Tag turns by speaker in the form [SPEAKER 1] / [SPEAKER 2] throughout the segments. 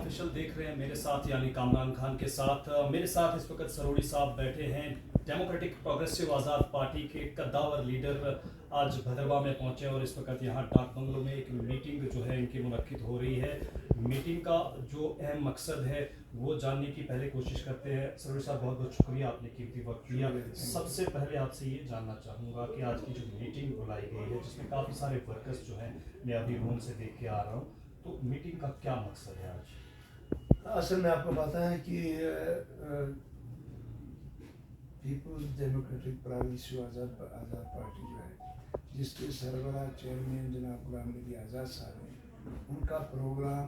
[SPEAKER 1] Official देख रहे हैं मेरे साथ यानी कामरान खान के साथ। मेरे साथ इस वक्त सरोड़ी साहब बैठे हैं। डेमोक्रेटिक प्रोग्रेसिव आज़ाद पार्टी के कद्दावर लीडर आज भदरवा में पहुंचे और इस वक्त यहाँ डाक बंगलों में एक मीटिंग जो है इनकी मुनक्किद हो रही है। मीटिंग का जो अहम मकसद है वो जानने की पहले कोशिश करते हैं। सरोड़ी साहब, बहुत बहुत शुक्रिया, आपने कीमती वक्त दिया। सबसे पहले आपसे ये जानना चाहूँगा कि आज की जो मीटिंग बुलाई गई है जिसमें काफ़ी सारे वर्कर्स जो हैं, मैं अभी रूम से देख के आ रहा हूँ, तो मीटिंग का क्या मकसद है आज?
[SPEAKER 2] असल में आपको पता है कि पीपल्स डेमोक्रेटिक प्रोग्रेसिव आज़ाद पार्टी जो है, जिसके सरबराह चेयरमैन जनाब गुलाम नबी आज़ाद साहब हैं, उनका प्रोग्राम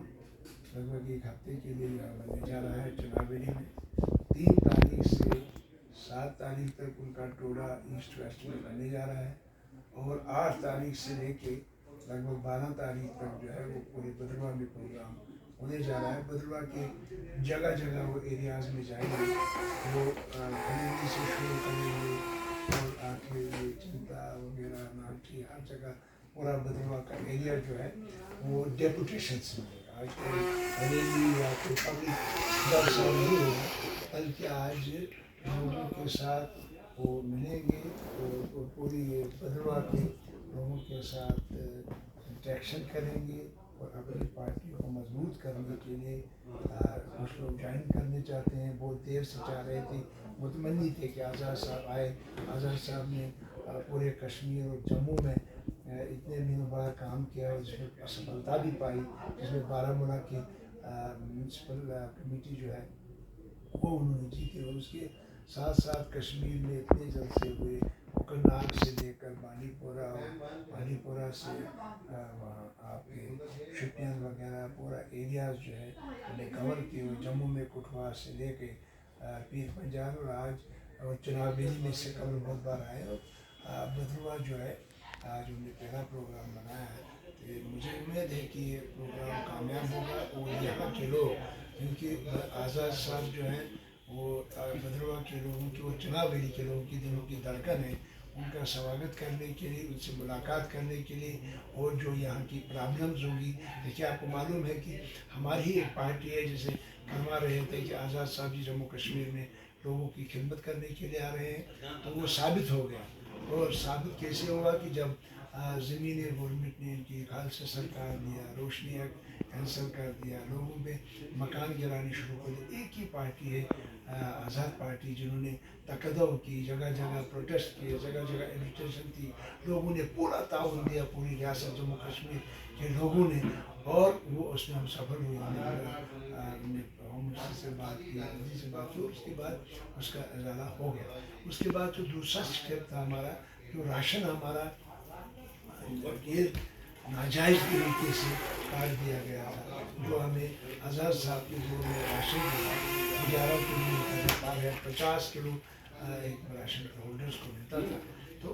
[SPEAKER 2] लगभग एक हफ्ते के लिए यहाँ बनने जा रहा है चनावेली में। 3 तारीख से 7 तारीख तक उनका टोडा ईस्ट वेस्ट में बनने जा रहा है और 8 तारीख से लेके लगभग 12 तारीख तक जो है वो पूरे भद्रवा में प्रोग्राम होने जा रहा है। भद्रवा के जगह जगह वो एरियाज़ में जाएंगे, वो कमेटी से शुरू करेंगे और आके ये चिंता वगैरह नाटी हर जगह पूरा भद्रवा का एरिया जो है वो डेपुटेशंस में आज कोई रैली या कोई पब्लिक जलसा नहीं होगा, बल्कि आज लोगों के साथ वो मिलेंगे और पूरी भद्रवा के लोगों के साथ इंटरेक्शन करेंगे और अपनी पार्टी को मजबूत करने के लिए कुछ लोग ज्वाइन करने चाहते हैं। बहुत देर से चाह रहे थे, मुतमन्नी थे कि आज़ाद साहब आए। आज़ाद साहब ने पूरे कश्मीर और जम्मू में इतने दिनों बाद काम किया और जिसमें सफलता भी पाई, जिसमें बारामूला की म्यूनसिपल कमेटी जो है वो उन्होंने जीती और उसके साथ साथ कश्मीर में इतने जलसे हुए, कोकरनाग से लेकर बानीपोरा से आपके शुपियन वगैरह पूरा एरियाज़ जो है उन्हें कवर किए हुए, जम्मू में कुटवा से लेके पीर पंजाब और आज चनावेली में से कवर बहुत बार आए और भद्रवा जो है आज उन्होंने पहला प्रोग्राम बनाया है। तो मुझे उम्मीद है कि ये प्रोग्राम कामयाब होगा और यहाँ के लोग, क्योंकि आज़ाद साहब जो हैं वो भद्रवा के लोगों की और चनावेली के लोगों की दिलों की धड़कन है, उनका स्वागत करने के लिए, उनसे मुलाकात करने के लिए और जो यहाँ की प्रॉब्लम्स होंगी। देखिए, आपको मालूम है कि हमारी ही एक पार्टी है, जैसे फरमा रहे थे कि आज़ाद साहब जी जम्मू कश्मीर में लोगों की खिदमत करने के लिए आ रहे हैं, तो वो साबित हो गया। और साबित कैसे होगा कि जब ज़मीनी गवर्नमेंट ने इनकी खालसा सरकार दिया, रोशनी एक्ट कैंसिल कर दिया, लोगों पे मकान गिराने शुरू कर दिए। एक ही पार्टी है आज़ाद पार्टी, जिन्होंने तकदव की, जगह जगह प्रोटेस्ट किए, जगह जगह एजिटेशन की, लोगों ने पूरा ताउन दिया, पूरी रियासत जम्मू कश्मीर के लोगों ने, और वो उसमें हम सफल हुए। हमने होम मिनिस्टर से बात की, मोदी से बात की, उसके बाद उसका इजाला हो गया। उसके बाद जो दूसरा स्टेप था हमारा, जो राशन हमारा ये नाजायज़ तरीके से काट दिया गया था, जो हमें आज़ाद साहब के दौर में राशन मिला 11 किलो मिलता है, 50 किलो एक राशन होल्डर्स को मिलता था। तो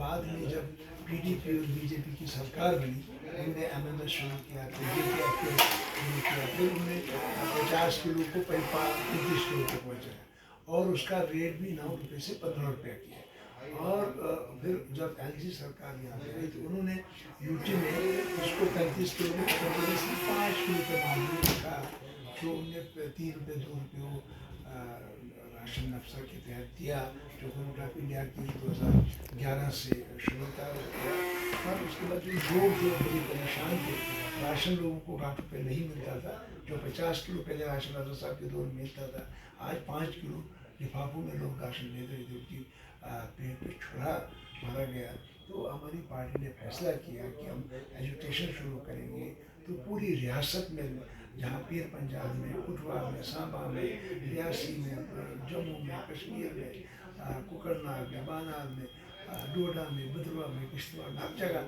[SPEAKER 2] बाद में जब पीडीपी और बीजेपी की सरकार बनी, उन्होंने एमएमएस शुरू किया, फिर उन्होंने 50 किलो को 35 किलो पे पहुँचाया और उसका रेट भी 9 रुपये से 15 रुपये किया। और फिर जब एलजी सरकार यहाँ पे आई तो उन्होंने यूटी में उसको 35 किलो में 5 किलो के मामले रखा, जो उनने 3 रुपये 2 रुपये राशन नफसा के तहत दिया, जो गवर्नमेंट ऑफ इंडिया की 2011 से शुरू किया। और उसके बाद जो बड़ी परेशान थे, राशन लोगों को 8 रुपये नहीं मिलता था, जो 50 किलो पहले राशन आज़ाद साहब के दौर में मिलता था, आज 5 किलो लिफाफों में लोग राशन ले रहे थे, उनकी पेट पे छुरा मारा गया। तो हमारी पार्टी ने फैसला किया कि हम एजुकेशन शुरू करेंगे, तो पूरी रियासत में, जहाँ पीर पंजाब में, कुटवा में, सांबा में, रियासी में, जम्मू में, कश्मीर में, कोकरनाग में, बानार में, डोडा में, भद्रवा में, किश्तवाड़ में, हर जगह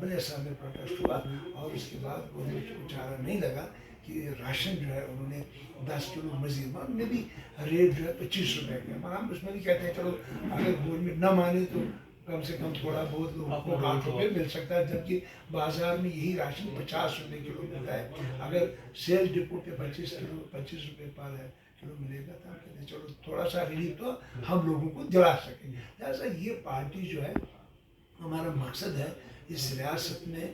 [SPEAKER 2] बलेसा में प्रोटेस्ट हुआ। और उसके बाद गवर्नमेंट को चारा नहीं लगा कि राशन जो है उन्होंने 10 किलो मजीद, उन्होंने भी रेट जो है 25 रुपये का, मगर हम उसमें भी कहते हैं चलो अगर गवर्नमेंट ना माने तो कम से कम थोड़ा बहुत लोगों को 8 रुपये मिल सकता है, जबकि बाजार में यही राशन 50 रुपये किलो मिलता है। अगर सेल डिपो पे 25 रुपये पर किलो मिलेगा तो हम कहते हैं चलो थोड़ा सा रिलीफ तो हम लोगों को दिला सकें। जैसा ये पार्टी जो है, हमारा मकसद है इस रियासत में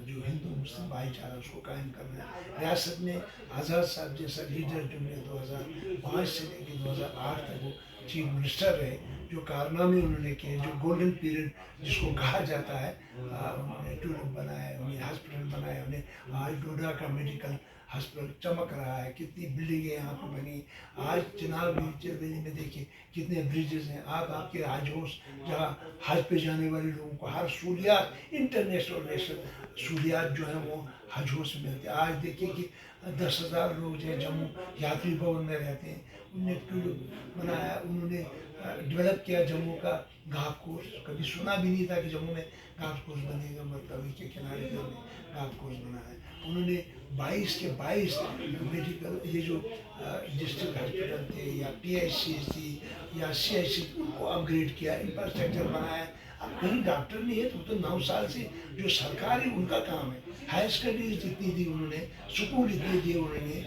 [SPEAKER 2] जो हिंदू मुस्लिम भाईचारा उसको कायम करना है। रियासत में आज़ाद साहब जैसा लीडर जो ने 2005 से लेकर 2008 तक वो चीफ मिनिस्टर रहे, जो कारनामे उन्होंने किए, जो गोल्डन पीरियड जिसको कहा जाता है, उन्होंने टूरिज्म बनाया, उन्हें हॉस्पिटल बनाया, उन्हें आज डोडा का मेडिकल हॉस्पिटल चमक रहा है, कितनी बिल्डिंगें यहाँ पर बनी। आज चिनाब वैली में देखिए कितने ब्रिजेस हैं। आप आपके हज हाउस जहाँ हज पे जाने वाले लोगों को हर सहूलियात इंटरनेशनल और नेशनल सहूलियात जो है वो हज हाउस में मिलती है। आज देखिए कि 10,000 लोग जो है जम्मू यात्री भवन में रहते हैं। उन्होंने टूरिज्म बनाया, उन्होंने डेवलप किया जम्मू का घाट कोर्स। कभी सुना भी नहीं था कि जम्मू में घाट कोर्स बनेगा, मतलब के किनारे पे घाट कोर्स बना है। उन्होंने 22 के 22 मेडिकल ये जो डिस्ट्रिक्ट हॉस्पिटल थे या PIC थी या CIC उनको अपग्रेड किया, इंफ्रास्ट्रक्चर बनाया। अब कहीं डॉक्टर नहीं है तो 9 साल से जो सरकार है उनका काम है। हायर स्टडीज जितनी दी उन्होंने, स्कूल इतने दिए उन्होंने,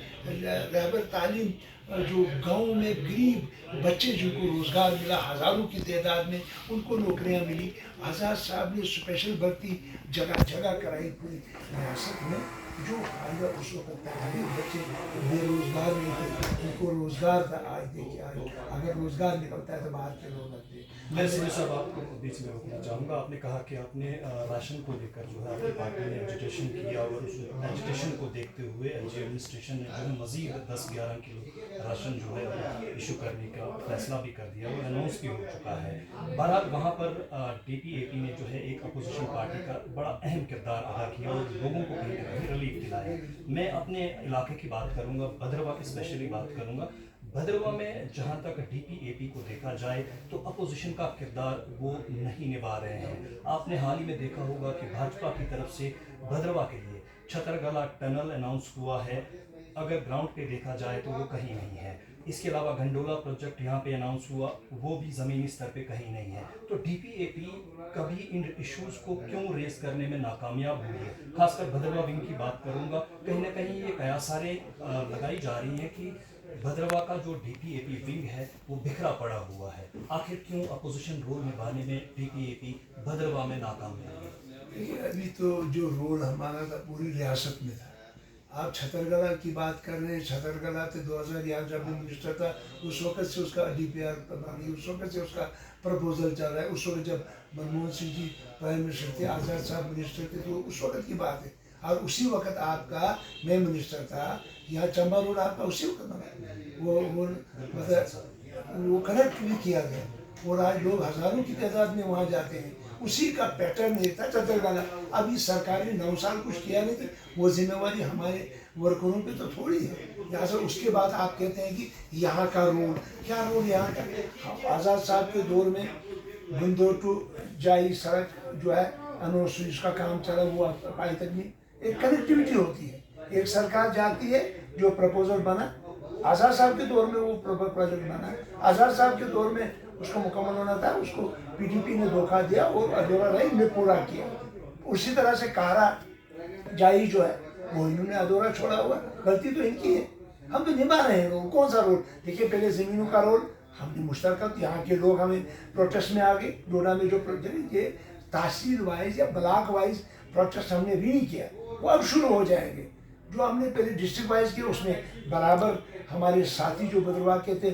[SPEAKER 2] रहबर तालीम, जो गाँव में गरीब बच्चे जिनको रोज़गार मिला हज़ारों की तादाद में, उनको नौकरियां मिली। आज़ाद साहब ने स्पेशल भर्ती जगह जगह कराई पूरी रियासत में। जो फायदा उस वक्त तक बच्चे बेरोजगार नहीं थे, उनको रोज़गार था। आज देखिए आज अगर रोज़गार निकलता है तो बाहर के लोग लगते हैं।
[SPEAKER 1] मैं सुनील साहब आपको बीच में रोकना चाहूँगा। आपने कहा कि आपने राशन को लेकर जो है आपकी पार्टी ने एजिटेशन किया और उस एजिटेशन को देखते हुए LG एडमिनिस्ट्रेशन ने जो है मज़ीद 10-11 किलो राशन जो है इशू करने का फैसला भी कर दिया, वो अनाउंस भी हो चुका है। बहरहाल वहाँ पर DPAP ने जो है एक अपोजिशन पार्टी का बड़ा अहम किरदार अदा किया और लोगों को कहीं ना कहीं रिलीफ दिलाया। मैं अपने इलाके की बात करूँगा, भद्रवा की स्पेशली बात करूँगा। भद्रवा में जहाँ तक DPAP को देखा जाए तो अपोजिशन का किरदार वो नहीं निभा रहे हैं। आपने हाल ही में देखा होगा कि भाजपा की तरफ से भद्रवा के लिए छतरगला टनल अनाउंस हुआ है, अगर ग्राउंड पे देखा जाए तो वो कहीं नहीं है। इसके अलावा गंडोला प्रोजेक्ट यहाँ पे अनाउंस हुआ, वो भी ज़मीनी स्तर पे कहीं नहीं है। तो DPAP कभी इन इश्यूज़ को क्यों रेस करने में नाकामयाब हुई है? खासकर भद्रवा विंग की बात करूँगा, कहीं ना कहीं ये कयासारें लगाई जा रही हैं कि भद्रवा का जो DPAP विंग है वो बिखरा पड़ा हुआ है। आखिर क्यों अपोजिशन रोल निभाने में DPAP भद्रवा में नाकाम है?
[SPEAKER 2] अभी तो जो रोल हमारा था पूरी रियासत में था। आप छतरगला की बात कर रहे हैं, छतरगला तो 2011 जब भी मिनिस्टर था उस वक्त से उसका DPR बना नहीं, उस वक्त से उसका प्रपोजल चल रहा है। उस वक्त जब मनमोहन सिंह जी प्राइम मिनिस्टर थे, आज़ाद साहब मिनिस्टर थे, तो उस वक्त की बात है। और उसी वक्त आपका मैं मिनिस्टर था, यहाँ चंबा रोड आपका उसी वक्त बना, वो मतलब वो कनेक्ट भी किया गया और आज लोग हज़ारों की तादाद में वहाँ जाते हैं। उसी का पैटर्न ये था छतरगला। अभी सरकार ने 9 साल कुछ किया नहीं थी, वो जिम्मेवारी हमारे वर्करों पे तो थोड़ी है। यहाँ से उसके बाद आप कहते हैं कि यहाँ का रोल, क्या रोल यहाँ का? आज़ाद साहब के दौर में बिंदो टू जाई सड़क जो है अनोस का काम चला, वो पाई तक नहीं। एक कनेक्टिविटी होती है, एक सरकार जाती है, जो प्रपोजल बना आज़ाद साहब के दौर में वो प्रोजेक्ट बना। आज़ाद साहब के दौर में उसको मुकम्मल होना था, उसको PDP ने धोखा दिया और अधूरा रही में पूरा किया। उसी तरह से कारा जाई जो है वो इन्होंने अधूरा छोड़ा हुआ, गलती तो इनकी है। हम तो निभा रहे हैं रोल। कौन सा रोल? देखिए पहले ज़मीनों का रोल हमने मुश्तरक, यहाँ के लोग हमें प्रोटेस्ट में आ गए। डोडा में जो ये तहसील वाइज या ब्लॉक वाइज प्रोटेस्ट हमने भी नहीं किया, वो अब शुरू हो जाएंगे। जो हमने पहले डिस्ट्रिक्ट वाइज किया उसमें बराबर हमारे साथी जो भद्रवा के थे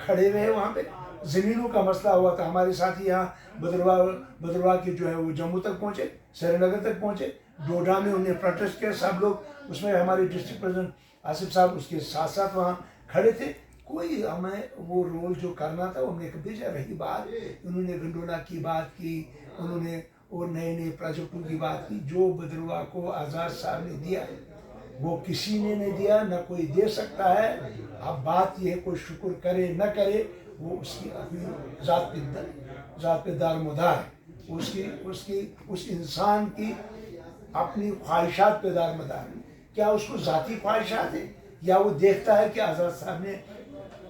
[SPEAKER 2] खड़े रहे। वहाँ पे ज़मीनों का मसला हुआ था, हमारे साथी यहाँ भद्रवा के जो है वो जम्मू तक पहुँचे, श्रीनगर तक पहुँचे, डोडा में उन्हें प्रोटेस्ट किया सब लोग। उसमें हमारे डिस्ट्रिक्ट प्रेसिडेंट आसिफ साहब उसके साथ साथ वहाँ खड़े थे। कोई हमें वो रोल जो करना था वो हमने कभी जा रही बात। उन्होंने गंडोला की बात की, उन्होंने और नए नए प्रोजेक्टों की बात की। जो भद्रवा को आज़ाद साहब ने दिया वो किसी ने नहीं दिया, न कोई दे सकता है। अब बात यह है कोई शुक्र करे न करे, वो उसकी अपनी ज़ात पे दारमोदार है। उस इंसान की अपनी ख्वाहिशात पे दारमदार है। क्या उसको ज़ाती ख्वाहिशात है या वो देखता है कि आज़ाद साहब ने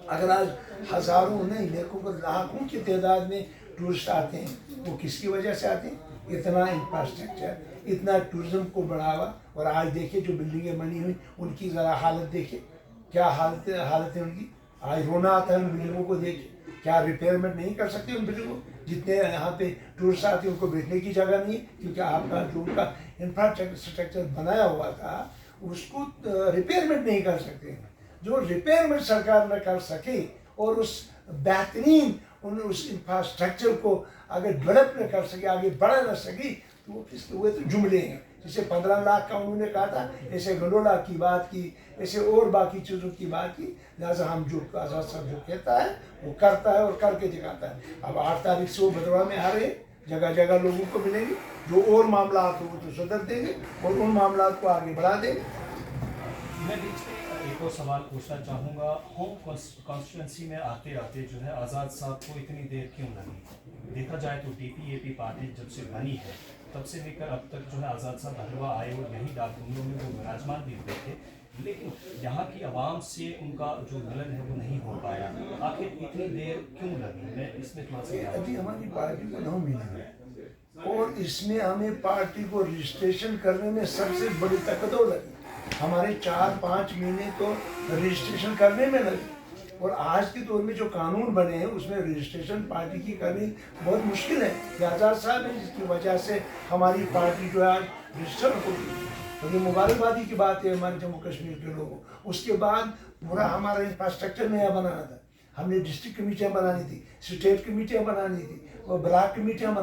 [SPEAKER 2] अगर आज हज़ारों नहीं लाखों को लाखों की तादाद में टूरिस्ट आते हैं, वो किसकी वजह से आते हैं? इतना इंफ्रास्ट्रक्चर, इतना टूरिज्म को बढ़ावा। और आज देखिए जो बिल्डिंगें बनी हुई उनकी ज़रा हालत देखिए, क्या हालत है उनकी। आज रोना आता है उन बिल्डिंगों को देख क्या रिपेयरमेंट नहीं कर सकते उन ब्रिज को? जितने यहाँ पे टूरिस्ट आते हैं उनको बैठने की जगह नहीं है, क्योंकि आपका जो उनका इंफ्रास्ट्रक्चर बनाया हुआ था उसको रिपेयरमेंट नहीं कर सकते हैं। जो रिपेयरमेंट सरकार न कर सके और उस बेहतरीन उस इंफ्रास्ट्रक्चर को अगर डेवलप न कर सके, आगे बढ़ा न सकी, तो वो किस हुए तो जुमले हैं। जैसे 15 लाख का उन्होंने कहा था, ऐसे गंडोला की बात की, ऐसे और बाकी चीज़ों की बात की। लिहाजा हम जो आज़ाद साहब जो कहता है वो करता है और करके दिखाता है। अब 8 तारीख से वो भदरवा में आ रहे हैं, जगह जगह लोगों को मिलेंगे, जो और मामला हो वो तो सुधर देंगे और उन मामला को आगे बढ़ा देंगे।
[SPEAKER 1] मैं बीच में एक और सवाल पूछना चाहूँगा। होम कॉन्स्टिट्यूंसी में आते आते जो है आज़ाद साहब को इतनी देर क्यों लगी? देखा जाए तो DPAP पार्टी जब से बनी है तब से लेकर अब तक जो है आज़ाद साहब भदरवा आए और यहीं डाक बंगलों में वो विराजमान भी हुए थे, लेकिन यहाँ की आवाम से उनका जो मिलन है वो नहीं हो पाया। आखिर इतनी देर क्यों लगी? मैं इसमें थोड़ा सा
[SPEAKER 2] अभी हमारी पार्टी को 9 महीने हैं और इसमें हमें पार्टी को रजिस्ट्रेशन करने में सबसे बड़ी तकदो लगी। हमारे 4-5 महीने तो रजिस्ट्रेशन करने में लगे और आज के दौर में जो कानून बने हैं उसमें रजिस्ट्रेशन पार्टी की करनी बहुत मुश्किल है। ये आज़ाद साहब है जिसकी वजह से हमारी पार्टी जो है आज रजिस्टर हो गई। तो ये मुबारकबादी की बात है हमारे जम्मू कश्मीर के लोगों। उसके बाद पूरा हमारा इंफ्रास्ट्रक्चर नया बनाना था, हमने डिस्ट्रिक्ट कमेटियाँ बनानी थी, स्टेट कमेटियाँ बनानी थी और ब्लॉक कमेटियाँ